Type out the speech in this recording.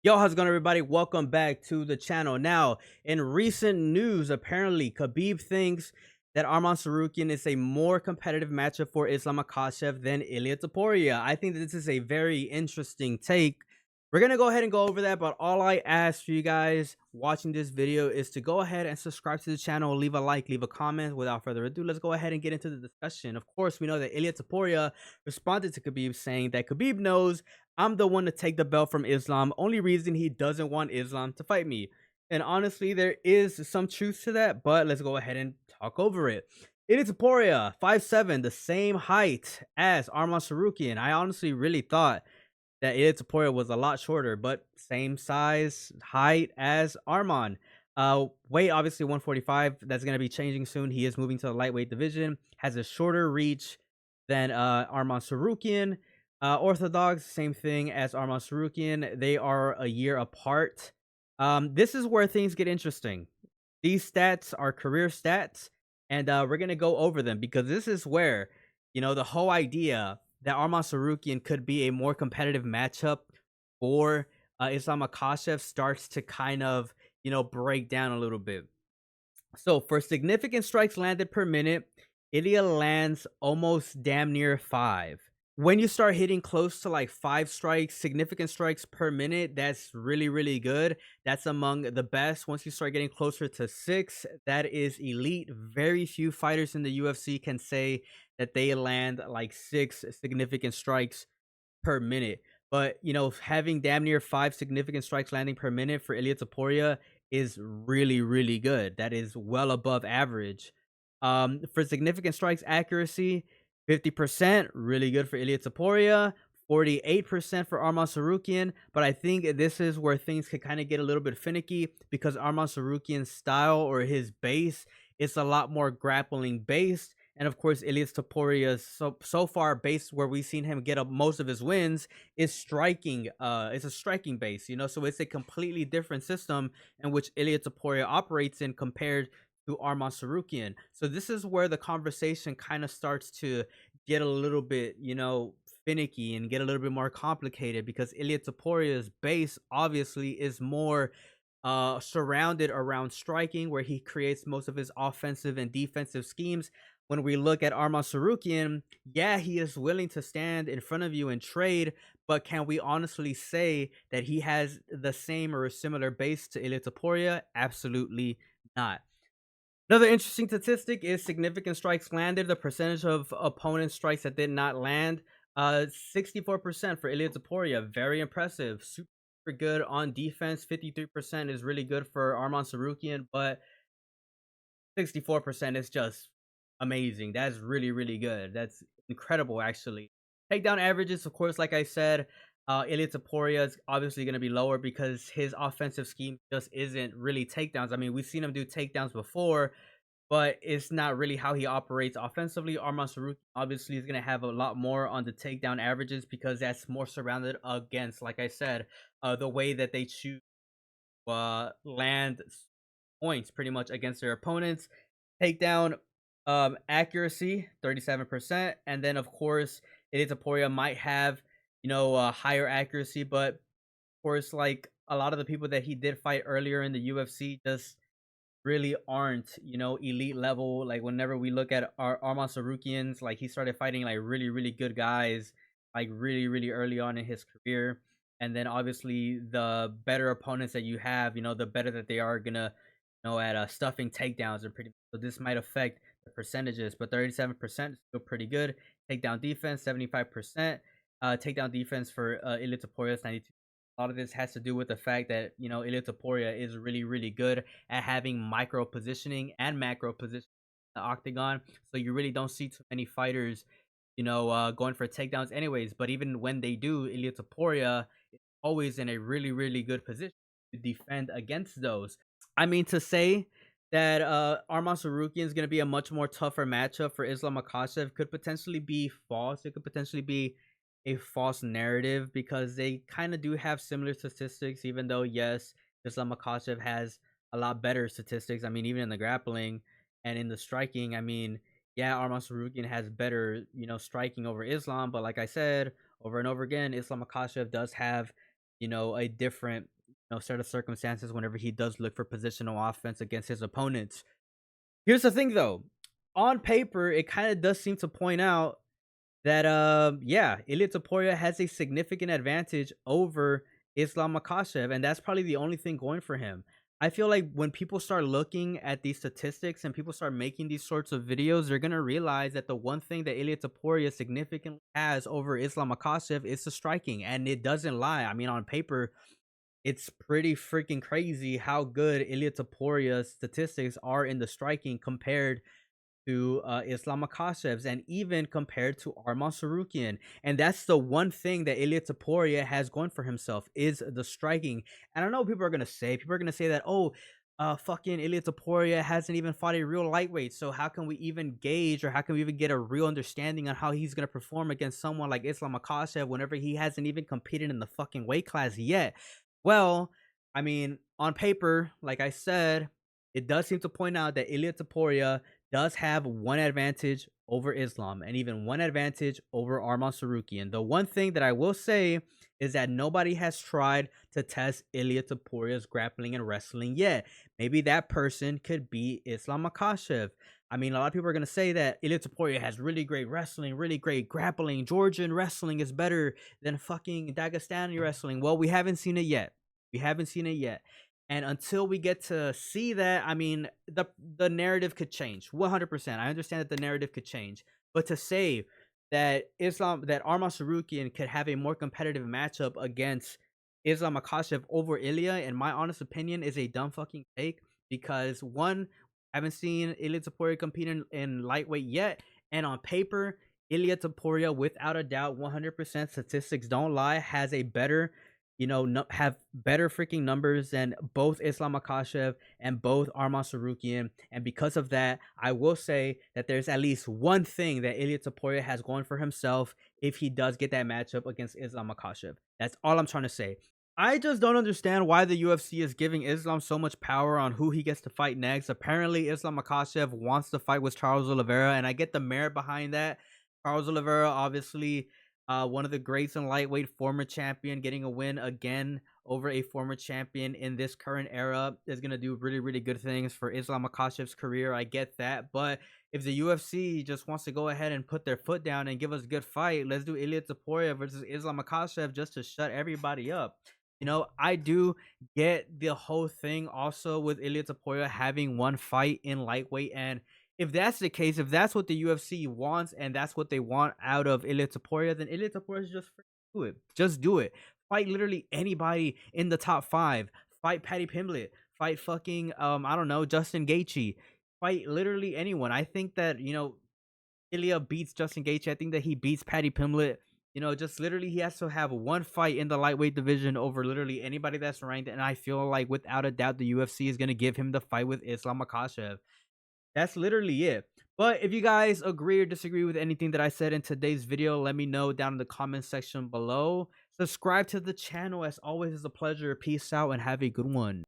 Yo, how's it going, everybody? Welcome back to the channel. Now, in recent news, apparently Khabib thinks that Arman Sarukian is a more competitive matchup for Islam Makhachev than Ilia Topuria. I think that this is a very interesting take. We're gonna go ahead and go over that, but all I ask for you guys watching this video is to go ahead and subscribe to the channel, leave a like, leave a comment. Without further ado, let's go ahead and get into the discussion. Of course, we know that Ilia Topuria responded to Khabib saying that Khabib knows I'm the one to take the belt from Islam. Only reason he doesn't want Islam to fight me. And honestly, there is some truth to that, but let's go ahead and talk over it. Topuria, 5'7", the same height as Arman Sarukian. I honestly really thought that Topuria was a lot shorter, but same size, height as Arman. Weight obviously 145. That's gonna be changing soon. He is moving to the lightweight division. Has a shorter reach than Arman Sarukian. Orthodox, same thing as Arman Sarukian. They are a year apart. This is where things get interesting. These stats are career stats, and we're gonna go over them because this is where the whole idea that Arman Sarukian could be a more competitive matchup for Islam Makhachev starts to kind of break down a little bit. So for significant strikes landed per minute, Ilya lands almost damn near 5. When you start hitting close to like significant strikes per minute, that's really good. That's among the best. Once you start getting closer to 6, that is elite. Very few fighters in the UFC can say that they land like 6 significant strikes per minute. But, having damn near 5 significant strikes landing per minute for Ilia Topuria is really good. That is well above average. For significant strikes accuracy, 50%, really good for Ilia Topuria. 48% for Arman Sarukian, but I think this is where things could kind of get a little bit finicky because Arman Sarukian's style or his base is a lot more grappling based. And of course, Ilyas Topuria's so far base where we've seen him get up most of his wins is striking. It's a striking base, so it's a completely different system in which Ilyas Topuria operates in compared to Arman Sarukian. So this is where the conversation kind of starts to get a little bit, finicky and get a little bit more complicated because Ilyas Topuria's base obviously is more surrounded around striking, where he creates most of his offensive and defensive schemes. When we look at Arman Sarukian, yeah, he is willing to stand in front of you and trade, but can we honestly say that he has the same or a similar base to Ilia Topuria? Absolutely not. Another interesting statistic is significant strikes landed, the percentage of opponent strikes that did not land. 64% for Ilia Topuria, very impressive. Super good on defense. 53% is really good for Arman Sarukian, but 64% is just amazing. That's really good. That's incredible, actually. Takedown averages, of course, like I said, Ilia Topuria is obviously going to be lower because his offensive scheme just isn't really takedowns. I mean, we've seen him do takedowns before, but it's not really how he operates offensively. Arman Sarukian obviously is going to have a lot more on the takedown averages because that's more surrounded against, like I said, the way that they choose land points pretty much against their opponents. Takedown accuracy 37%, and then of course Topuria might have higher accuracy, but of course, like a lot of the people that he did fight earlier in the UFC just really aren't, elite level. Like whenever we look at our Arman Sarukians, like he started fighting like really good guys, like really early on in his career. And then obviously the better opponents that you have, the better that they are gonna, at stuffing takedowns and pretty. So this might affect the percentages, but 37% is still pretty good. Takedown defense 75%. Takedown defense for Ilia Topuria is 92. A lot of this has to do with the fact that Ilia Topuria is really good at having micro positioning and macro positioning in the octagon. So you really don't see too many fighters, going for takedowns anyways. But even when they do, Ilia Topuria is always in a really good position to defend against those. I mean, to say that Arman Sarukian is going to be a much more tougher matchup for Islam Makhachev could potentially be false. It could potentially be a false narrative because they kind of do have similar statistics, even though, yes, Islam Makhachev has a lot better statistics. I mean, even in the grappling and in the striking, I mean, yeah, Arman Sarukian has better, striking over Islam, but like I said over and over again, Islam Makhachev does have a different set of circumstances whenever he does look for positional offense against his opponents. Here's the thing though. On paper, it kind of does seem to point out that yeah, Ilia Topuria has a significant advantage over Islam Makhachev, and that's probably the only thing going for him. I feel like when people start looking at these statistics and people start making these sorts of videos, they're gonna realize that the one thing that Ilia Topuria significantly has over Islam Makhachev is the striking, and it doesn't lie. I mean, on paper, it's pretty freaking crazy how good Ilia Topuria's statistics are in the striking compared to Islam Makhachev's, and even compared to Arman Sarukian. And that's the one thing that Ilia Topuria has going for himself is the striking. And I know people are gonna say that, oh, fucking Ilia Topuria hasn't even fought a real lightweight, so how can we even gauge, or how can we even get a real understanding on how he's gonna perform against someone like Islam Makhachev whenever he hasn't even competed in the fucking weight class yet? Well, I mean, on paper, like I said, it does seem to point out that Ilia Topuria does have one advantage over Islam, and even one advantage over Arman Sarukian. The one thing that I will say is that nobody has tried to test Ilia Topuria's grappling and wrestling yet. Maybe that person could be Islam Makhachev. I mean, a lot of people are going to say that Ilia Topuria has really great wrestling, really great grappling. Georgian wrestling is better than fucking Dagestani wrestling. Well, we haven't seen it yet. We haven't seen it yet. And until we get to see that, I mean, the narrative could change 100%. I understand that the narrative could change, but to say that Arman Sarukian could have a more competitive matchup against Islam Makhachev over Ilya, in my honest opinion, is a dumb fucking take. Because one, I haven't seen Ilia Topuria compete in lightweight yet, and on paper, Ilia Topuria, without a doubt, 100% statistics don't lie, has a better have better freaking numbers than both Islam Makhachev and both Arman Sarukian. And because of that, I will say that there's at least one thing that Ilia Topuria has going for himself if he does get that matchup against Islam Makhachev. That's all I'm trying to say. I just don't understand why the UFC is giving Islam so much power on who he gets to fight next. Apparently, Islam Makhachev wants to fight with Charles Oliveira, and I get the merit behind that. Charles Oliveira, obviously, one of the greats in lightweight, former champion, getting a win again over a former champion in this current era is going to do really, really good things for Islam Makhachev's career. I get that. But if the UFC just wants to go ahead and put their foot down and give us a good fight, let's do Ilia Topuria versus Islam Makhachev just to shut everybody up. I do get the whole thing also with Ilia Topuria having one fight in lightweight, and if that's the case, if that's what the UFC wants and that's what they want out of Ilia Topuria, then Ilia Topuria is just do it. Just do it. Fight literally anybody in the top 5. Fight Paddy Pimblett. Fight fucking I don't know, Justin Gaethje. Fight literally anyone. I think that, Ilya beats Justin Gaethje. I think that he beats Paddy Pimblett. Just literally he has to have one fight in the lightweight division over literally anybody that's ranked, and I feel like without a doubt the UFC is going to give him the fight with Islam Makhachev. That's literally it. But if you guys agree or disagree with anything that I said in today's video, let me know down in the comment section below. Subscribe to the channel. As always, it's a pleasure. Peace out and have a good one.